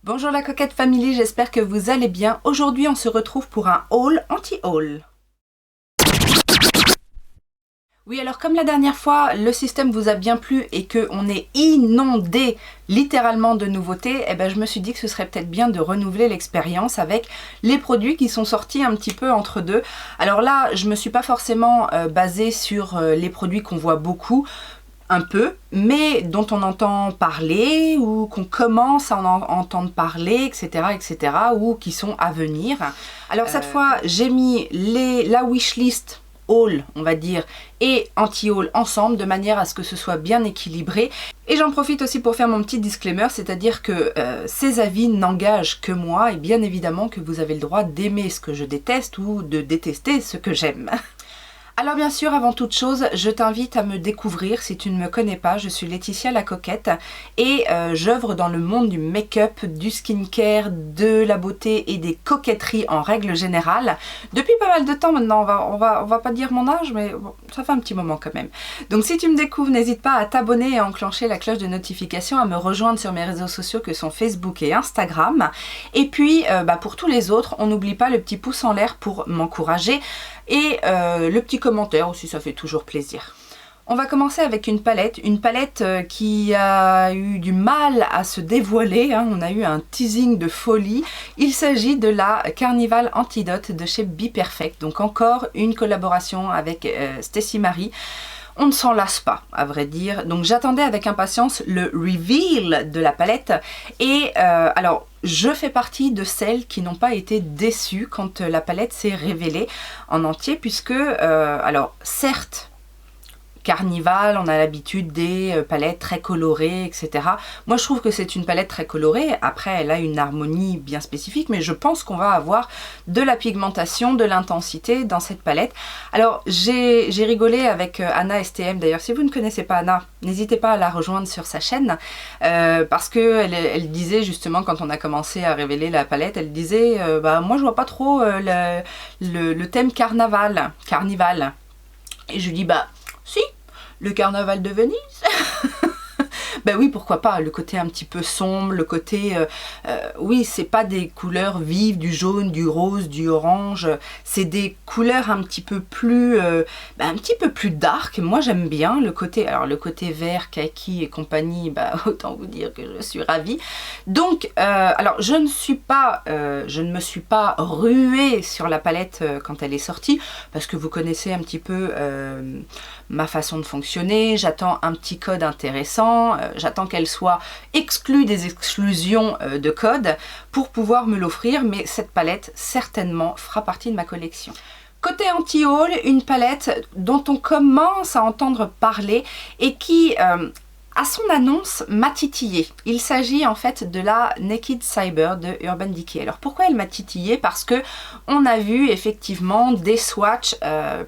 Bonjour la Coquette Family, j'espère que vous allez bien. Aujourd'hui on se retrouve pour un haul anti-haul. Oui, alors comme la dernière fois, le système vous a bien plu et qu'on est inondé littéralement de nouveautés, je me suis dit que ce serait peut-être bien de renouveler l'expérience avec les produits qui sont sortis un petit peu entre deux. Alors là, je me suis pas forcément basée sur les produits qu'on voit beaucoup, un peu, mais dont on entend parler ou qu'on commence à en entendre parler, etc., ou qui sont à venir. Alors cette fois, j'ai mis la wishlist haul, on va dire, et anti-haul ensemble, de manière à ce que ce soit bien équilibré. Et j'en profite aussi pour faire mon petit disclaimer, c'est-à-dire que ces avis n'engagent que moi, et bien évidemment que vous avez le droit d'aimer ce que je déteste ou de détester ce que j'aime. Alors bien sûr, avant toute chose, je t'invite à me découvrir si tu ne me connais pas. Je suis Laetitia la Coquette et j'œuvre dans le monde du make-up, du skincare, de la beauté et des coquetteries en règle générale. Depuis pas mal de temps maintenant, on va pas dire mon âge, mais bon, ça fait un petit moment quand même. Donc si tu me découvres, n'hésite pas à t'abonner et à enclencher la cloche de notification, à me rejoindre sur mes réseaux sociaux que sont Facebook et Instagram. Et puis pour tous les autres, on n'oublie pas le petit pouce en l'air pour m'encourager. Et le petit commentaire aussi, ça fait toujours plaisir. On va commencer avec une palette qui a eu du mal à se dévoiler, hein. On a eu un teasing de folie. Il s'agit de la Carnival Antidote de chez Be Perfect, donc encore une collaboration avec Stacey Marie. On ne s'en lasse pas, à vrai dire. Donc j'attendais avec impatience le reveal de la palette. Et alors, je fais partie de celles qui n'ont pas été déçues quand la palette s'est révélée en entier, puisque, alors certes, Carnival, on a l'habitude des palettes très colorées, etc. Moi, je trouve que c'est une palette très colorée. Après, elle a une harmonie bien spécifique, mais je pense qu'on va avoir de la pigmentation, de l'intensité dans cette palette. Alors, j'ai rigolé avec Anna STM. D'ailleurs, si vous ne connaissez pas Anna, n'hésitez pas à la rejoindre sur sa chaîne, parce que elle disait justement, quand on a commencé à révéler la palette, elle disait moi, je vois pas trop le thème carnival. Et je lui dis, si, le carnaval de Venise. Ben oui, pourquoi pas, le côté un petit peu sombre, le côté... oui, c'est pas des couleurs vives, du jaune, du rose, du orange, c'est des couleurs un petit peu plus dark. Moi, j'aime bien le côté... Alors, le côté vert, kaki et compagnie, autant vous dire que je suis ravie. Donc, alors, je ne me suis pas ruée sur la palette quand elle est sortie, parce que vous connaissez un petit peu ma façon de fonctionner. J'attends un petit code intéressant, j'attends qu'elle soit exclue des exclusions de code pour pouvoir me l'offrir, mais cette palette certainement fera partie de ma collection. Côté anti-haul, une palette dont on commence à entendre parler et qui... à son annonce m'a titillé. Il s'agit en fait de la Naked Cyber de Urban Decay. Alors pourquoi elle m'a titillé? Parce que on a vu effectivement des swatchs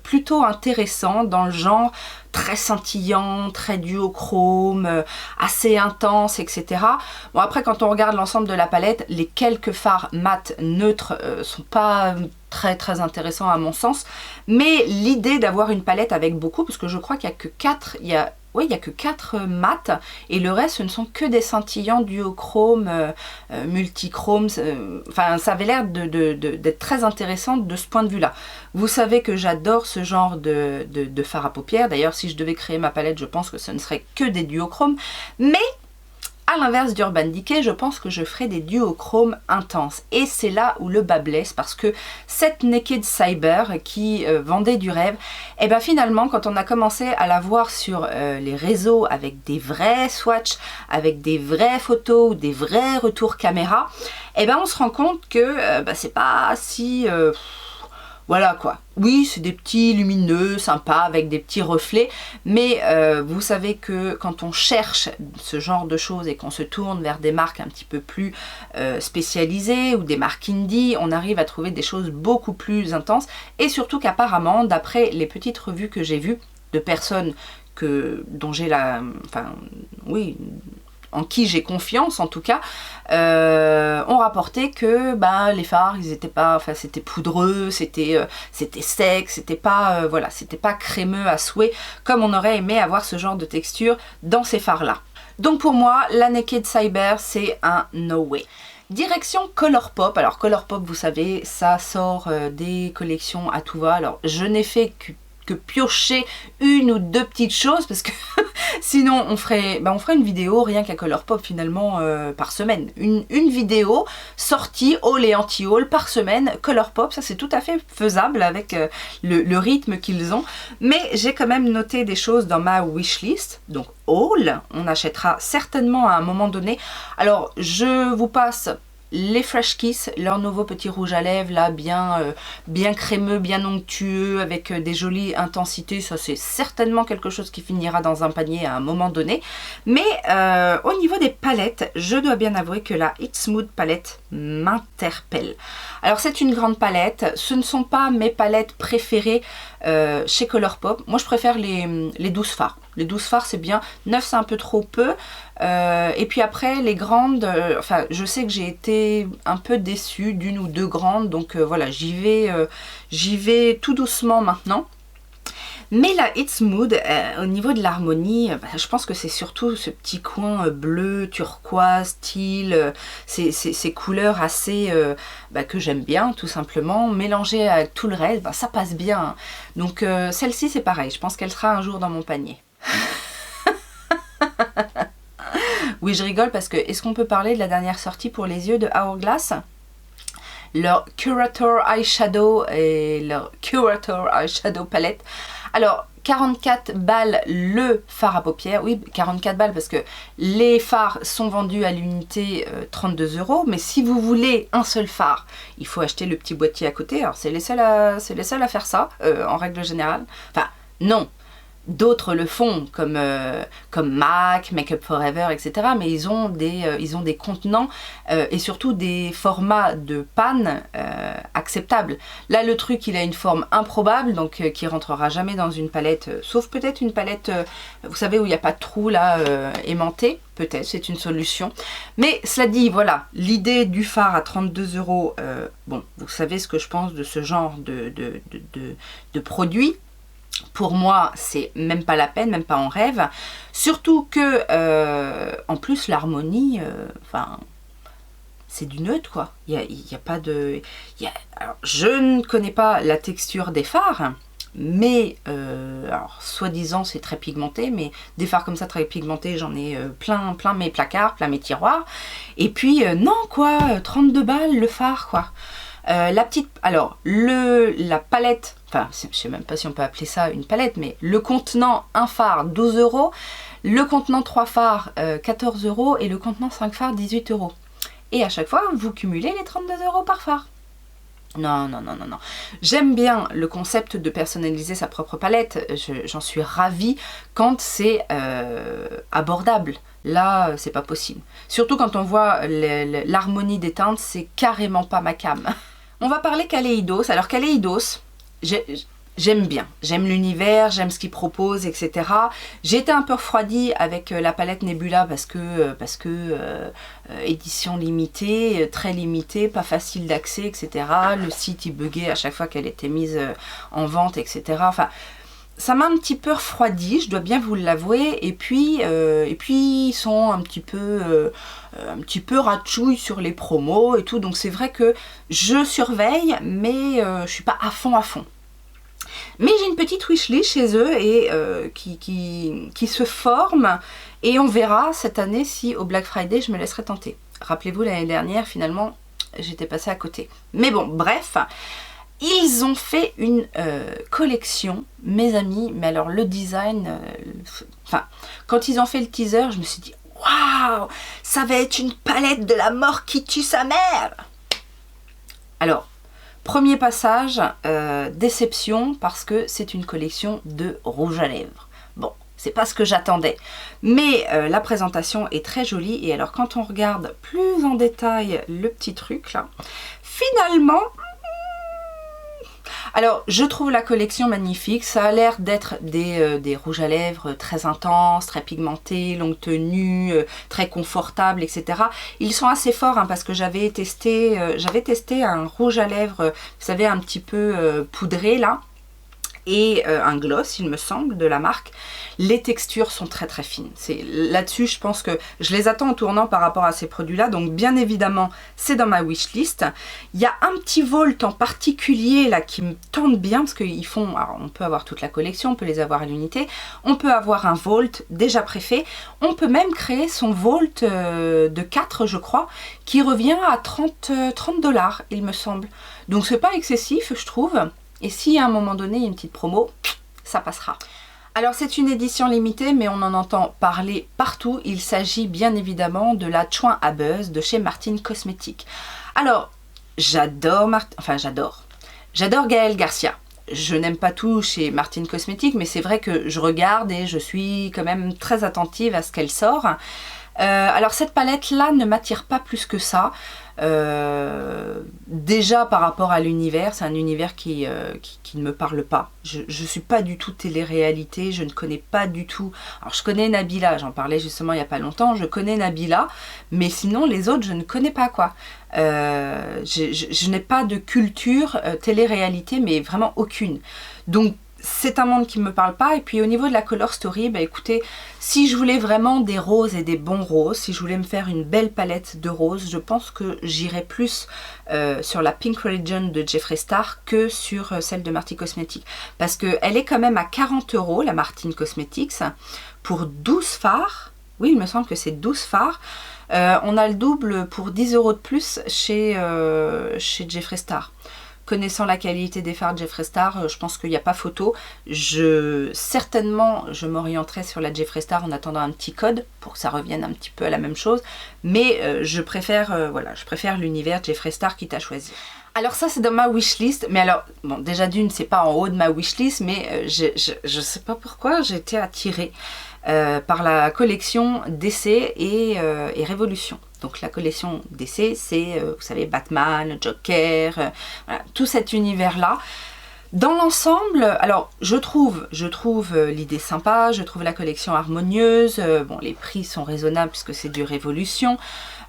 plutôt intéressants dans le genre très scintillant, très duochrome, assez intense, etc. Bon, après, quand on regarde l'ensemble de la palette, les quelques fards mat neutres sont pas très intéressants à mon sens, mais l'idée d'avoir une palette avec beaucoup, parce que je crois qu'il n'y a que 4, il y a que 4 mat et le reste ce ne sont que des scintillants duochrome, multichrome. Enfin, ça avait l'air d'être très intéressant de ce point de vue-là. Vous savez que j'adore ce genre de fard à paupières. D'ailleurs, si je devais créer ma palette, je pense que ce ne serait que des duochromes. Mais à l'inverse d'Urban Decay, je pense que je ferai des duochromes intenses. Et c'est là où le bas blesse, parce que cette Naked Cyber qui vendait du rêve, finalement, quand on a commencé à la voir sur les réseaux avec des vrais swatchs, avec des vraies photos, des vrais retours caméra, on se rend compte que c'est pas si... voilà quoi. Oui, c'est des petits lumineux, sympas, avec des petits reflets, mais vous savez que quand on cherche ce genre de choses et qu'on se tourne vers des marques un petit peu plus spécialisées ou des marques indie, on arrive à trouver des choses beaucoup plus intenses, et surtout qu'apparemment, d'après les petites revues que j'ai vues de personnes dont j'ai en qui j'ai confiance en tout cas, ont rapporté que les fards, ils étaient pas, c'était poudreux, c'était sec, c'était pas c'était pas crémeux à souhait, comme on aurait aimé avoir ce genre de texture dans ces fards là. Donc pour moi, la Naked Cyber, c'est un no way. Direction Colourpop. Alors Colourpop, vous savez, ça sort des collections à tout va. Alors je n'ai fait que piocher une ou deux petites choses parce que sinon on ferait une vidéo rien qu'à Colourpop finalement par semaine. Une vidéo sortie haul et anti-haul par semaine Colourpop, ça c'est tout à fait faisable avec le rythme qu'ils ont. Mais j'ai quand même noté des choses dans ma wishlist. Donc haul, on achètera certainement à un moment donné. Alors je vous passe les Fresh Kiss, leur nouveau petit rouge à lèvres là, bien crémeux, bien onctueux, avec des jolies intensités. Ça c'est certainement quelque chose qui finira dans un panier à un moment donné. Mais au niveau des palettes, je dois bien avouer que la It's Mood palette m'interpelle. Alors c'est une grande palette, ce ne sont pas mes palettes préférées chez Colourpop. Moi je préfère les 12 fards. Les 12 fards c'est bien, 9 c'est un peu trop peu. Et puis après les grandes, enfin je sais que j'ai été un peu déçue d'une ou deux grandes, donc voilà, j'y vais tout doucement maintenant. Mais la It's Mood, au niveau de l'harmonie, je pense que c'est surtout ce petit coin bleu, turquoise, teal, ces couleurs assez que j'aime bien tout simplement, mélangées avec tout le reste, ça passe bien. Donc celle-ci c'est pareil, je pense qu'elle sera un jour dans mon panier. Oui, je rigole parce que est-ce qu'on peut parler de la dernière sortie pour les yeux de Hourglass? Leur Curator Eyeshadow et leur Curator Eyeshadow palette. Alors 44 balles le fard à paupières, oui 44 balles parce que les fards sont vendus à l'unité 32 €, mais si vous voulez un seul fard, il faut acheter le petit boîtier à côté. Alors c'est les seuls à faire ça en règle générale. Enfin non. D'autres le font comme MAC, Make Up For Ever, etc. Mais ils ont des contenants et surtout des formats de panne acceptables. Là, le truc, il a une forme improbable, donc qui rentrera jamais dans une palette, sauf peut-être une palette, vous savez, où il n'y a pas de trou, là, aimanté. Peut-être, c'est une solution. Mais cela dit, voilà, l'idée du fard à 32 €, bon, vous savez ce que je pense de ce genre de produit. Pour moi, c'est même pas la peine, même pas en rêve. Surtout que, en plus, l'harmonie, c'est du neutre, quoi. Il y a pas de... Alors, je ne connais pas la texture des fards, mais, alors, soi-disant, c'est très pigmenté, mais des fards comme ça, très pigmentés, j'en ai plein mes placards, plein mes tiroirs. Et puis, non, quoi, 32 balles le fard, quoi. Alors, la palette, enfin, je sais même pas si on peut appeler ça une palette, mais le contenant 1 fard, 12 €, le contenant 3 fards, 14 € et le contenant 5 fards, 18 €. Et à chaque fois, vous cumulez les 32 € par fard. Non, non, non, non, non. J'aime bien le concept de personnaliser sa propre palette. J'en suis ravie quand c'est abordable. Là, c'est pas possible. Surtout quand on voit l'harmonie des teintes, c'est carrément pas ma came. On va parler Kaleidos. Alors Kaleidos, j'aime bien. J'aime l'univers, j'aime ce qu'ils proposent, etc. J'ai été un peu refroidie avec la palette Nebula parce que édition limitée, très limitée, pas facile d'accès, etc. Le site il buguait à chaque fois qu'elle était mise en vente, etc. Enfin, ça m'a un petit peu refroidi, je dois bien vous l'avouer. Et puis ils sont un petit peu ratchouilles sur les promos et tout. Donc c'est vrai que je surveille, mais je suis pas à fond. Mais j'ai une petite wishlist chez eux et qui se forme. Et on verra cette année si au Black Friday je me laisserai tenter. Rappelez-vous, l'année dernière, finalement, j'étais passée à côté. Mais bon, bref. Ils ont fait une collection, mes amis, mais alors le design, quand ils ont fait le teaser, je me suis dit, waouh, ça va être une palette de la mort qui tue sa mère. Alors, premier passage, déception, parce que c'est une collection de rouge à lèvres. Bon, c'est pas ce que j'attendais, mais la présentation est très jolie, et alors quand on regarde plus en détail le petit truc là, finalement... Alors, je trouve la collection magnifique. Ça a l'air d'être des rouges à lèvres très intenses, très pigmentés, longue tenue, très confortables, etc. Ils sont assez forts hein, parce que j'avais testé un rouge à lèvres, vous savez, un petit peu poudré là. et un gloss, il me semble, de la marque. Les textures sont très très fines. Là-dessus, je pense que je les attends en tournant par rapport à ces produits-là. Donc bien évidemment, c'est dans ma wishlist. Il y a un petit Volt en particulier là qui me tente bien parce qu'ils font... Alors on peut avoir toute la collection, on peut les avoir à l'unité. On peut avoir un Volt déjà préfet. On peut même créer son Volt de 4, je crois, qui revient à 30 $, il me semble. Donc c'est pas excessif, je trouve. Et si à un moment donné, il y a une petite promo, ça passera. Alors c'est une édition limitée, mais on en entend parler partout. Il s'agit bien évidemment de la Chouin à Buzz de chez Martine Cosmetics. Alors, j'adore Gaëlle Garcia. Je n'aime pas tout chez Martine Cosmetics, mais c'est vrai que je regarde et je suis quand même très attentive à ce qu'elle sort. Alors cette palette là ne m'attire pas plus que ça. Déjà par rapport à l'univers, c'est un univers qui ne me parle pas. Je suis pas du tout télé-réalité, je ne connais pas du tout. Alors je connais Nabila, j'en parlais justement il n'y a pas longtemps, je connais Nabila, mais sinon les autres je ne connais pas quoi. Je n'ai pas de culture télé-réalité, mais vraiment aucune. Donc c'est un monde qui ne me parle pas. Et puis au niveau de la color story, bah écoutez, si je voulais vraiment des roses et des bons roses, si je voulais me faire une belle palette de roses, je pense que j'irais plus sur la Pink Religion de Jeffree Star que sur celle de Martine Cosmetics. Parce qu'elle est quand même à 40 €, la Martine Cosmetics, pour 12 fards. Oui, il me semble que c'est 12 fards. On a le double pour 10 € de plus chez Jeffree Star. Connaissant la qualité des fards Jeffree Star, je pense qu'il n'y a pas photo. Certainement, je m'orienterai sur la Jeffree Star en attendant un petit code pour que ça revienne un petit peu à la même chose. Mais je préfère l'univers Jeffree Star quitte à choisir. Alors ça c'est dans ma wishlist, mais alors, bon déjà d'une c'est pas en haut de ma wishlist, mais je sais pas pourquoi j'ai été attirée par la collection DC et Révolution. Donc la collection DC c'est, vous savez, Batman, Joker, voilà, tout cet univers-là. Dans l'ensemble, alors je trouve l'idée sympa, je trouve la collection harmonieuse, bon les prix sont raisonnables puisque c'est du Révolution.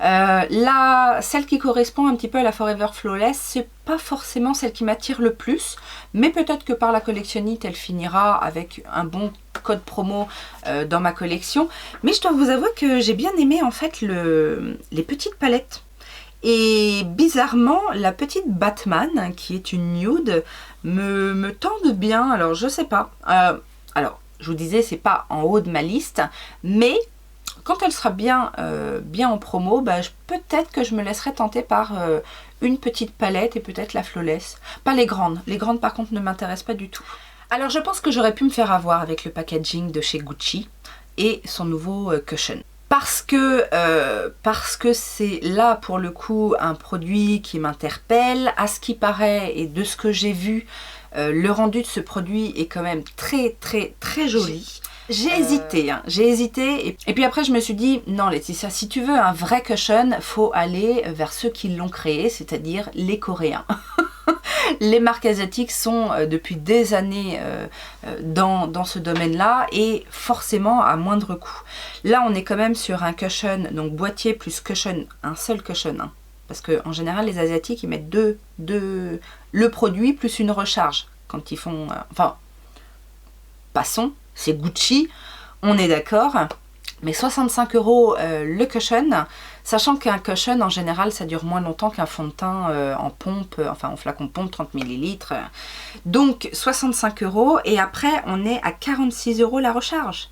Celle qui correspond un petit peu à la Forever Flawless, c'est pas forcément celle qui m'attire le plus, mais peut-être que par la collectionnite elle finira avec un bon code promo dans ma collection. Mais je dois vous avouer que j'ai bien aimé en fait les petites palettes. Et bizarrement, la petite Batman, qui est une nude, me tente bien. Alors, je sais pas. Alors, je vous disais, c'est pas en haut de ma liste, mais quand elle sera bien en promo, bah, peut-être que je me laisserai tenter par une petite palette et peut-être la Flawless. Pas les grandes. Les grandes, par contre, ne m'intéressent pas du tout. Alors, je pense que j'aurais pu me faire avoir avec le packaging de chez Gucci et son nouveau cushion. Parce que c'est là pour le coup un produit qui m'interpelle. À ce qui paraît et de ce que j'ai vu, le rendu de ce produit est quand même très très très joli. J'ai hésité, hein, j'ai hésité et puis après je me suis dit non Laetitia, si tu veux un vrai cushion, faut aller vers ceux qui l'ont créé, c'est-à-dire les Coréens. Les marques asiatiques sont depuis des années dans ce domaine-là et forcément à moindre coût. Là, on est quand même sur un cushion, donc boîtier plus cushion, un seul cushion. Hein, parce qu'en général, les Asiatiques, ils mettent le produit plus une recharge. Quand ils font... enfin, passons, c'est Gucci, on est d'accord. Mais 65 € le cushion, sachant qu'un cushion en général ça dure moins longtemps qu'un fond de teint en pompe, enfin en flacon pompe 30 ml. Donc 65 € et après on est à 46 € la recharge.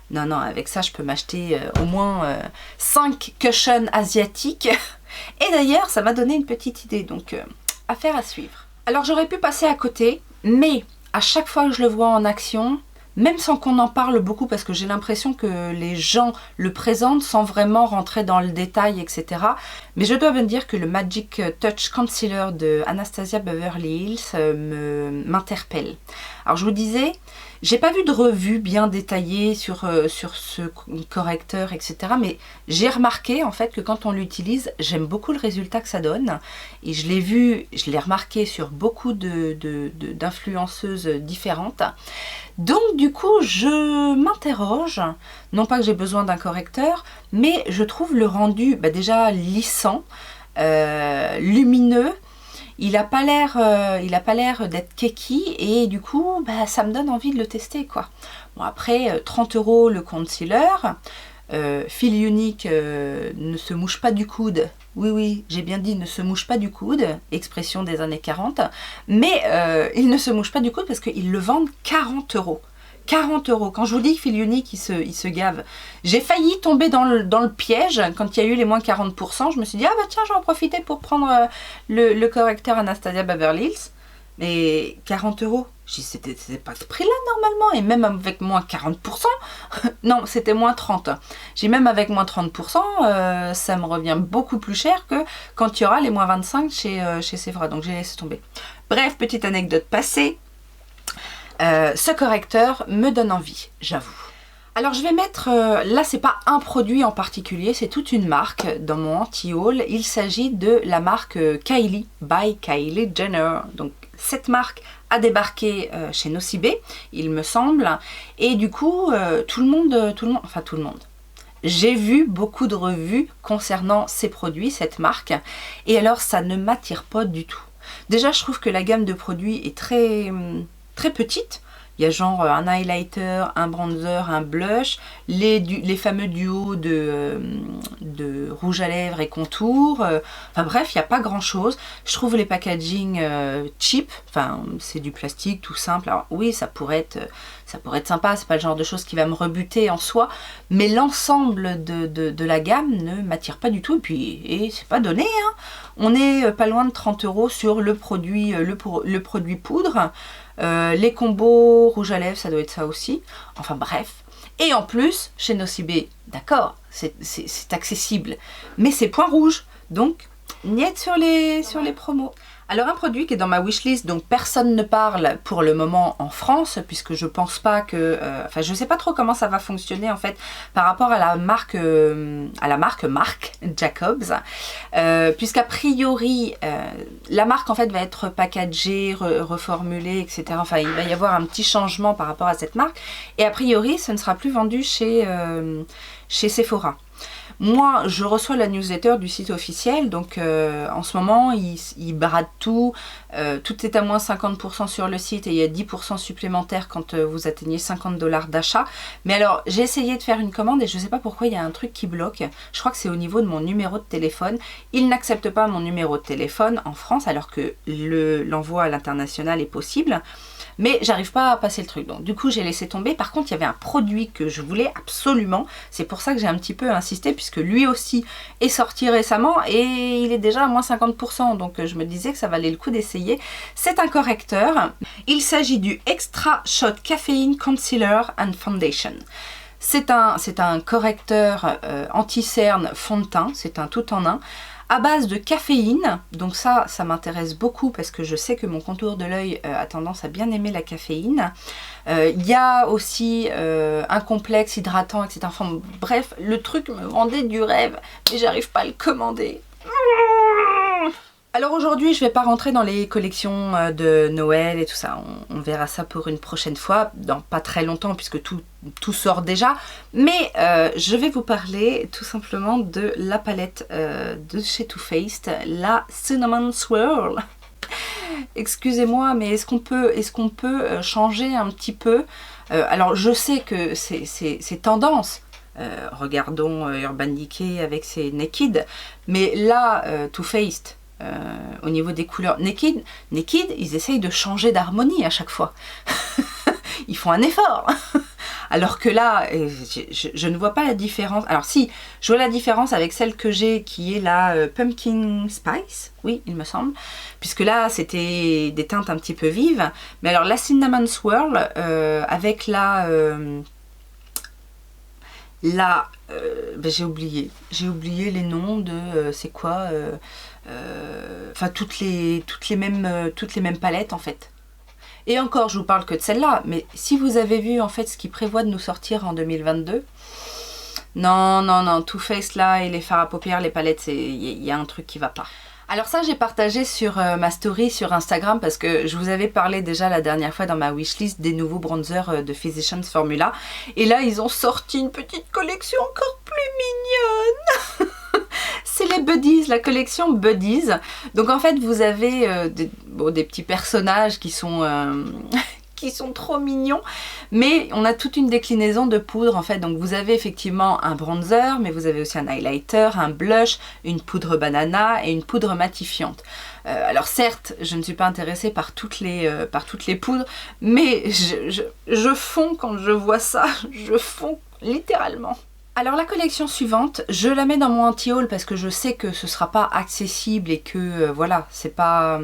Non, non, avec ça je peux m'acheter au moins 5 cushions asiatiques. Et d'ailleurs ça m'a donné une petite idée, donc affaire à suivre. Alors j'aurais pu passer à côté, mais à chaque fois que je le vois en action, même sans qu'on en parle beaucoup, parce que j'ai l'impression que les gens le présentent sans vraiment rentrer dans le détail, etc. Mais je dois bien dire que le Magic Touch Concealer de Anastasia Beverly Hills m'interpelle. Alors je vous disais, j'ai pas vu de revue bien détaillée sur ce correcteur, etc. Mais j'ai remarqué en fait que quand on l'utilise, j'aime beaucoup le résultat que ça donne. Et je l'ai vu, je l'ai remarqué sur beaucoup d'influenceuses différentes. Donc du coup, je m'interroge, non pas que j'ai besoin d'un correcteur, mais je trouve le rendu déjà lissant, lumineux. il a pas l'air d'être keki et du coup bah, ça me donne envie de le tester quoi. Bon après 30 € le concealer, fil unique ne se mouche pas du coude. Oui, oui, j'ai bien dit ne se mouche pas du coude, expression des années 40, mais il ne se mouche pas du coude parce qu'ils le vendent 40 €. 40 €. Quand je vous dis que fil unique, il se gave. J'ai failli tomber dans le piège quand il y a eu les moins 40%. Je me suis dit, ah bah tiens, je vais en profiter pour prendre le correcteur Anastasia Beverly Hills. Mais 40 €, c'était pas ce prix-là normalement. Et même avec moins 40%, non, c'était moins 30. J'ai même avec moins 30%, ça me revient beaucoup plus cher que quand il y aura les moins 25 chez Sephora. Donc j'ai laissé tomber. Bref, petite anecdote passée. Ce correcteur me donne envie, j'avoue. Alors je vais mettre, là c'est pas un produit en particulier, c'est toute une marque dans mon anti-haul. Il s'agit de la marque Kylie by Kylie Jenner. Donc cette marque a débarqué chez Nocibé, il me semble. Et du coup, tout le monde. J'ai vu beaucoup de revues concernant ces produits, cette marque. Et alors ça ne m'attire pas du tout. Déjà je trouve que la gamme de produits est très petite. Il y a genre un highlighter, un bronzer, un blush, les fameux duos de rouge à lèvres et contour. Enfin bref, il n'y a pas grand chose. Je trouve les packaging cheap. Enfin, c'est du plastique tout simple. Alors oui, ça pourrait être sympa. C'est pas le genre de choses qui va me rebuter en soi. Mais l'ensemble de la gamme ne m'attire pas du tout. Et c'est pas donné. Hein. On est pas loin de 30 € sur le produit poudre. Les combos rouge à lèvres, ça doit être ça aussi. Enfin bref. Et en plus, chez Nocibé, d'accord, c'est accessible. Mais c'est point rouge. Donc, niet sur les promos. Alors un produit qui est dans ma wishlist, donc personne ne parle pour le moment en France, puisque je pense pas que... enfin, je sais pas trop comment ça va fonctionner en fait par rapport à la marque Marc Jacobs, puisqu'a priori la marque en fait va être packagée, reformulée, etc. Enfin, il va y avoir un petit changement par rapport à cette marque, et a priori, ce ne sera plus vendu chez Sephora. Moi, je reçois la newsletter du site officiel, donc en ce moment, ils bradent tout. Tout est à moins 50% sur le site et il y a 10% supplémentaires quand vous atteignez 50 $ d'achat. Mais alors, j'ai essayé de faire une commande et je ne sais pas pourquoi il y a un truc qui bloque. Je crois que c'est au niveau de mon numéro de téléphone. Ils n'acceptent pas mon numéro de téléphone en France alors que l'envoi à l'international est possible. Mais j'arrive pas à passer le truc, donc du coup j'ai laissé tomber. Par contre il y avait un produit que je voulais absolument, c'est pour ça que j'ai un petit peu insisté, puisque lui aussi est sorti récemment et il est déjà à moins 50%, donc je me disais que ça valait le coup d'essayer. C'est un correcteur, il s'agit du Extra Shot Caffeine Concealer and Foundation. C'est un correcteur anti-cerne fond de teint, c'est un tout en un, à base de caféine, donc ça m'intéresse beaucoup parce que je sais que mon contour de l'œil a tendance à bien aimer la caféine. Il y a aussi un complexe hydratant, etc. Enfin bref, le truc me vendait du rêve, mais j'arrive pas à le commander. Alors aujourd'hui, je ne vais pas rentrer dans les collections de Noël et tout ça. On verra ça pour une prochaine fois, dans pas très longtemps puisque tout sort déjà. Mais je vais vous parler tout simplement de la palette de chez Too Faced, la Cinnamon Swirl. Excusez-moi, mais est-ce qu'on peut changer un petit peu? Alors je sais que c'est tendance. Regardons Urban Decay avec ses Naked. Mais là, Too Faced... au niveau des couleurs Naked, ils essayent de changer d'harmonie à chaque fois. Ils font un effort. Alors que là, je ne vois pas la différence. Alors si, je vois la différence avec celle que j'ai qui est la Pumpkin Spice, oui, il me semble. Puisque là, c'était des teintes un petit peu vives. Mais alors la Cinnamon Swirl, avec ben j'ai oublié les noms de c'est quoi enfin toutes les mêmes palettes en fait. Et encore, je vous parle que de celle-là, mais si vous avez vu en fait ce qu'ils prévoient de nous sortir en 2022, non, Too Faced là et les fards à paupières, les palettes, il y a un truc qui va pas. Alors ça, j'ai partagé sur ma story sur Instagram parce que je vous avais parlé déjà la dernière fois dans ma wishlist des nouveaux bronzers de Physicians Formula. Et là, ils ont sorti une petite collection encore plus mignonne. C'est les Buddies, la collection Buddies. Donc en fait, vous avez des petits personnages qui sont qui sont trop mignons, mais on a toute une déclinaison de poudre en fait. Donc vous avez effectivement un bronzer, mais vous avez aussi un highlighter, un blush, une poudre banana et une poudre matifiante. Alors certes, je ne suis pas intéressée par toutes les poudres, mais je fonds quand je vois ça, je fonds littéralement. Alors la collection suivante, je la mets dans mon anti-haul parce que je sais que ce sera pas accessible et que voilà, c'est pas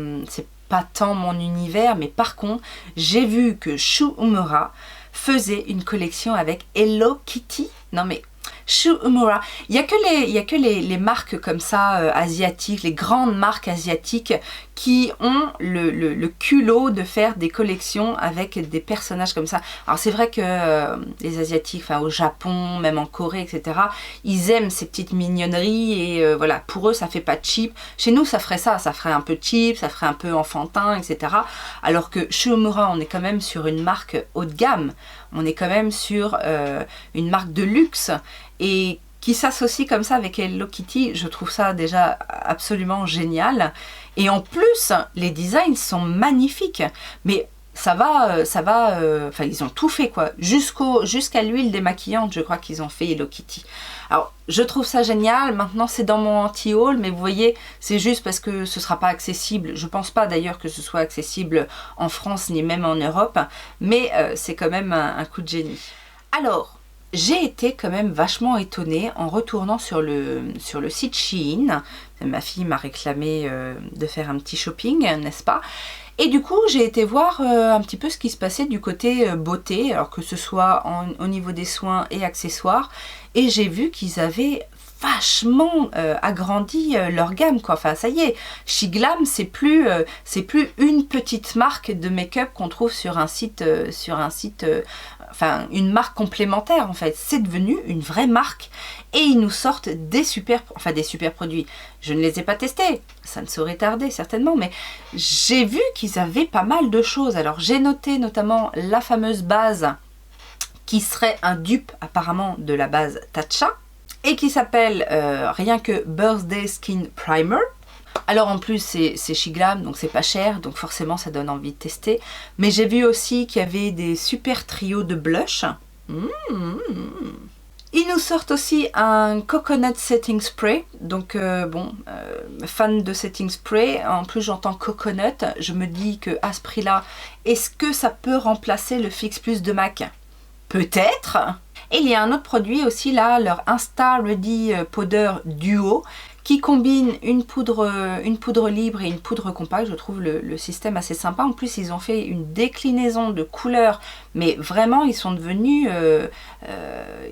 tant mon univers, mais par contre, j'ai vu que Shu Uemura faisait une collection avec Hello Kitty. Non mais Shu Uemura, il y a que les marques comme ça asiatiques, les grandes marques asiatiques qui ont le culot de faire des collections avec des personnages comme ça. Alors c'est vrai que les Asiatiques, enfin au Japon, même en Corée, etc., ils aiment ces petites mignonneries et voilà, pour eux ça fait pas cheap. Chez nous ça ferait un peu cheap, ça ferait un peu enfantin, etc. Alors que Shu Uemura, on est quand même sur une marque haut de gamme, on est quand même sur une marque de luxe et qui s'associe comme ça avec Hello Kitty, je trouve ça déjà absolument génial. Et en plus, les designs sont magnifiques. Mais ça va, enfin ils ont tout fait quoi. Jusqu'à l'huile démaquillante, je crois qu'ils ont fait Hello Kitty. Alors, je trouve ça génial. Maintenant, c'est dans mon anti-haul, mais vous voyez, c'est juste parce que ce sera pas accessible. Je pense pas d'ailleurs que ce soit accessible en France ni même en Europe, mais c'est quand même un coup de génie. Alors, j'ai été quand même vachement étonnée en retournant sur le site Shein. Ma fille m'a réclamé de faire un petit shopping, n'est-ce pas? Et du coup, j'ai été voir un petit peu ce qui se passait du côté beauté, alors que ce soit au niveau des soins et accessoires. Et j'ai vu qu'ils avaient vachement agrandi leur gamme quoi. Enfin ça y est, Shiglam c'est plus une petite marque de make-up qu'on trouve sur un site enfin une marque complémentaire en fait, c'est devenu une vraie marque et ils nous sortent des super produits. Je ne les ai pas testés, ça ne saurait tarder certainement, mais j'ai vu qu'ils avaient pas mal de choses. Alors j'ai noté notamment la fameuse base qui serait un dupe apparemment de la base Tatcha et qui s'appelle rien que Birthday Skin Primer. Alors en plus c'est Shiglam, donc c'est pas cher, donc forcément ça donne envie de tester. Mais j'ai vu aussi qu'il y avait des super trios de blush. Ils nous sortent aussi un Coconut Setting Spray, donc fan de setting spray, en plus j'entends coconut, je me dis que à ce prix là, est-ce que ça peut remplacer le Fix Plus de MAC? Peut-être. Et il y a un autre produit aussi là, leur Insta Ready Powder Duo, qui combine une poudre libre et une poudre compacte. Je trouve le système assez sympa. En plus, ils ont fait une déclinaison de couleurs, mais vraiment, ils sont devenus...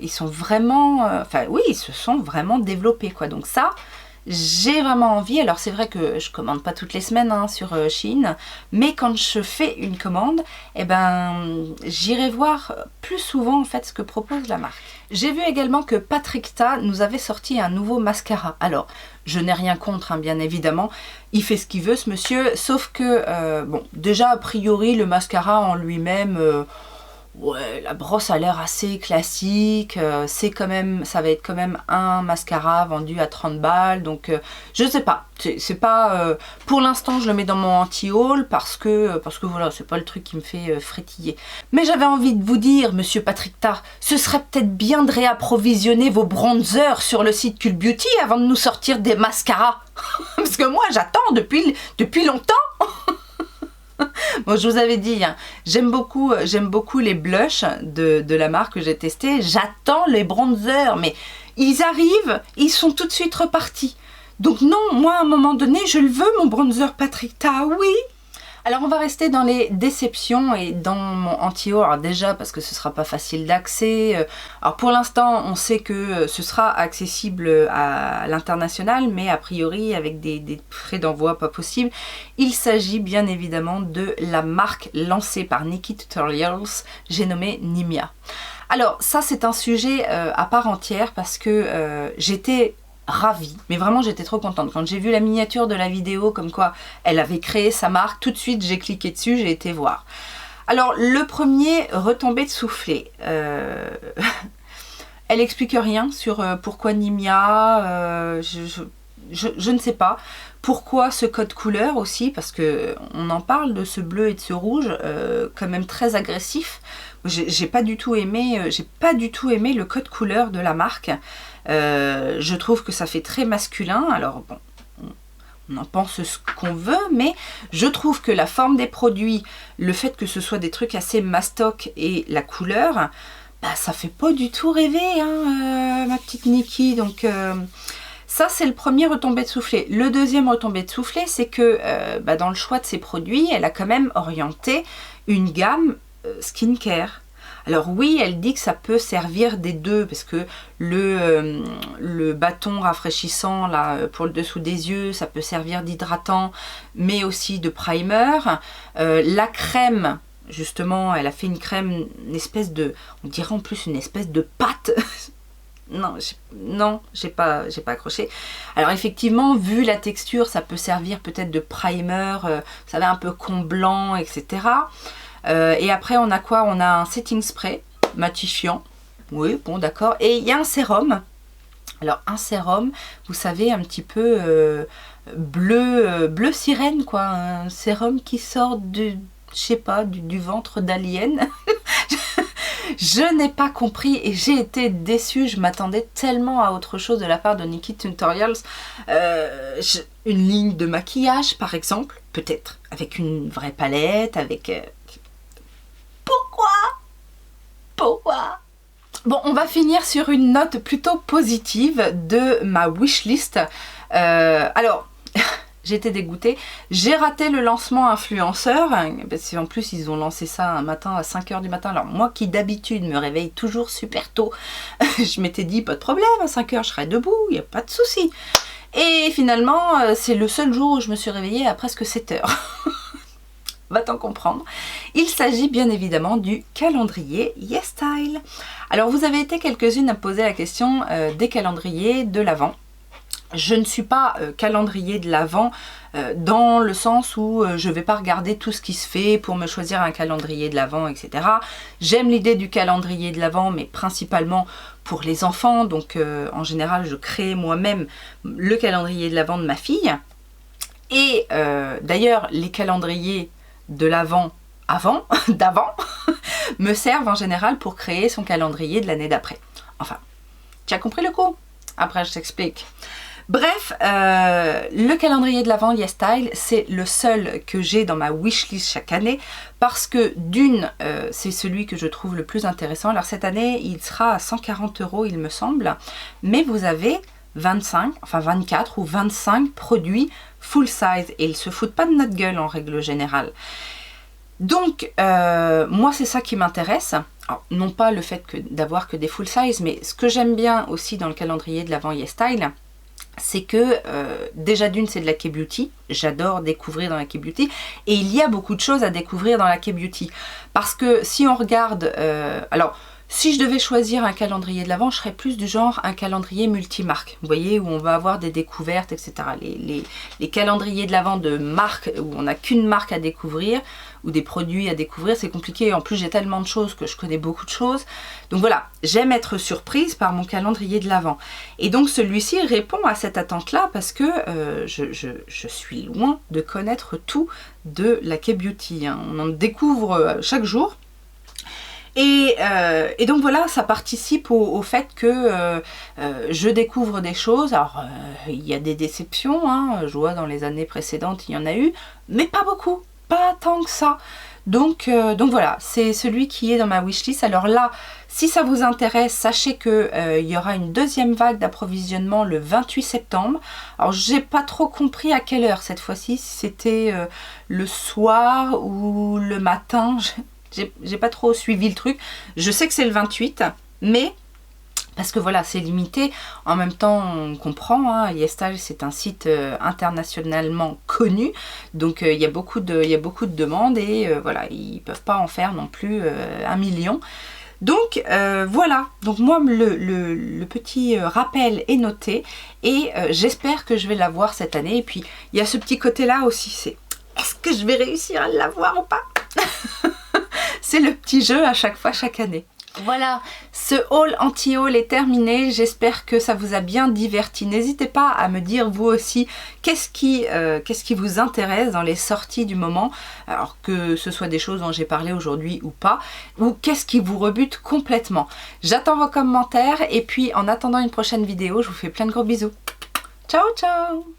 ils sont vraiment... Enfin, oui, ils se sont vraiment développés, quoi. Donc ça, j'ai vraiment envie. Alors, c'est vrai que je commande pas toutes les semaines hein, sur Shein, mais quand je fais une commande, eh ben, j'irai voir plus souvent, en fait, ce que propose la marque. J'ai vu également que Patrick Ta nous avait sorti un nouveau mascara. Alors, je n'ai rien contre, hein, bien évidemment. Il fait ce qu'il veut, ce monsieur. Sauf que, bon, déjà, a priori, le mascara en lui-même... ouais, la brosse a l'air assez classique, c'est quand même, ça va être quand même un mascara vendu à 30 balles, donc je sais pas, c'est pas, pour l'instant je le mets dans mon anti-haul parce que voilà, c'est pas le truc qui me fait frétiller. Mais j'avais envie de vous dire, monsieur Patrick Ta, ce serait peut-être bien de réapprovisionner vos bronzers sur le site Cult Beauty avant de nous sortir des mascaras, parce que moi j'attends depuis longtemps. Bon, je vous avais dit, hein, j'aime beaucoup les blushs de la marque que j'ai testé. J'attends les bronzers, mais ils arrivent, ils sont tout de suite repartis. Donc non, moi à un moment donné, je le veux mon bronzer Patrick Ta, oui. Alors on va rester dans les déceptions et dans mon anti-haul, alors déjà parce que ce sera pas facile d'accès. Alors pour l'instant on sait que ce sera accessible à l'international, mais a priori avec des frais d'envoi pas possibles. Il s'agit bien évidemment de la marque lancée par Nikkie Tutorials, j'ai nommé Nimia. Alors ça c'est un sujet à part entière parce que j'étais ravie, mais vraiment j'étais trop contente. Quand j'ai vu la miniature de la vidéo comme quoi elle avait créé sa marque, tout de suite j'ai cliqué dessus, j'ai été voir. Alors le premier, retombé de soufflet. Elle explique rien sur pourquoi Nimia, je ne sais pas. Pourquoi ce code couleur aussi, parce que on en parle de ce bleu et de ce rouge, quand même très agressif. J'ai pas du tout aimé le code couleur de la marque. Je trouve que ça fait très masculin. Alors bon, on en pense ce qu'on veut, mais je trouve que la forme des produits, le fait que ce soit des trucs assez mastoc et la couleur, bah, ça fait pas du tout rêver, hein, ma petite Nikki. Donc ça, c'est le premier retombé de soufflet. Le deuxième retombé de soufflet, c'est que bah, dans le choix de ses produits, elle a quand même orienté une gamme skincare. Alors oui, elle dit que ça peut servir des deux, parce que le bâton rafraîchissant là pour le dessous des yeux, ça peut servir d'hydratant, mais aussi de primer. La crème, justement, elle a fait une crème, une espèce de, on dirait en plus une espèce de pâte. Non, j'ai pas accroché. Alors effectivement, vu la texture, ça peut servir peut-être de primer, vous savez, un peu comblant, etc. Et après, on a quoi? On a un setting spray matifiant. Oui, bon, d'accord. Et il y a un sérum. Alors, un sérum, vous savez, un petit peu bleu sirène, quoi. Un sérum qui sort du, je sais pas, du ventre d'alien. Je n'ai pas compris et j'ai été déçue. Je m'attendais tellement à autre chose de la part de Nikki Tutorials. Une ligne de maquillage, par exemple, peut-être, avec une vraie palette, avec... Pourquoi? Bon, on va finir sur une note plutôt positive de ma wishlist. Alors, j'étais dégoûtée. J'ai raté le lancement influenceur, parce qu'en plus ils ont lancé ça un matin à 5 h du matin. Alors moi qui d'habitude me réveille toujours super tôt, je m'étais dit pas de problème, à 5 h je serai debout, il n'y a pas de souci. Et finalement, c'est le seul jour où je me suis réveillée à presque 7 h. Va-t-on comprendre. Il s'agit bien évidemment du calendrier YesStyle. Alors vous avez été quelques-unes à poser la question des calendriers de l'Avent. Je ne suis pas calendrier de l'Avent dans le sens où je ne vais pas regarder tout ce qui se fait pour me choisir un calendrier de l'Avent, etc. J'aime l'idée du calendrier de l'Avent, mais principalement pour les enfants. Donc en général, je crée moi-même le calendrier de l'Avent de ma fille. Et d'ailleurs, les calendriers de l'Avent d'avant me servent en général pour créer son calendrier de l'année d'après. Enfin, tu as compris le coup? Après, je t'explique. Bref, le calendrier de l'Avent YesStyle, c'est le seul que j'ai dans ma wishlist chaque année parce que d'une, c'est celui que je trouve le plus intéressant. Alors cette année, il sera à 140 € il me semble, mais vous avez 24 ou 25 produits full size et ils se foutent pas de notre gueule en règle générale. Donc, moi c'est ça qui m'intéresse. Alors, non pas le fait d'avoir que des full size, mais ce que j'aime bien aussi dans le calendrier de l'Avent YesStyle, c'est que déjà d'une, c'est de la K-Beauty. J'adore découvrir dans la K-Beauty. Et il y a beaucoup de choses à découvrir dans la K-Beauty. Parce que si on regarde... alors, si je devais choisir un calendrier de l'Avent, je serais plus du genre un calendrier multimarque. Vous voyez, où on va avoir des découvertes, etc. Les calendriers de l'Avent de marque, où on n'a qu'une marque à découvrir, ou des produits à découvrir, c'est compliqué. En plus, j'ai tellement de choses que je connais beaucoup de choses. Donc voilà, j'aime être surprise par mon calendrier de l'Avent. Et donc celui-ci répond à cette attente-là parce que je suis loin de connaître tout de la K-Beauty. Hein. On en découvre chaque jour. Et donc voilà, ça participe au fait que je découvre des choses. Alors, il y a des déceptions, hein. Je vois dans les années précédentes, il y en a eu, mais pas beaucoup, pas tant que ça. Donc voilà, c'est celui qui est dans ma wishlist. Alors là, si ça vous intéresse, sachez que il y aura une deuxième vague d'approvisionnement le 28 septembre. Alors j'ai pas trop compris à quelle heure cette fois-ci, si c'était le soir ou le matin. J'ai pas trop suivi le truc. Je sais que c'est le 28, mais parce que voilà, c'est limité. En même temps, on comprend, hein, YesStyle, c'est un site internationalement connu. Donc, il y a beaucoup de demandes et voilà, ils peuvent pas en faire non plus 1 million. Donc, voilà. Donc, moi, le petit rappel est noté et j'espère que je vais l'avoir cette année. Et puis, il y a ce petit côté-là aussi, c'est est-ce que je vais réussir à l'avoir ou pas? C'est le petit jeu à chaque fois, chaque année. Voilà, ce haul anti-haul est terminé, j'espère que ça vous a bien diverti. N'hésitez pas à me dire vous aussi qu'est-ce qui vous intéresse dans les sorties du moment, alors que ce soit des choses dont j'ai parlé aujourd'hui ou pas, ou qu'est-ce qui vous rebute complètement. J'attends vos commentaires et puis en attendant une prochaine vidéo, je vous fais plein de gros bisous. Ciao ciao!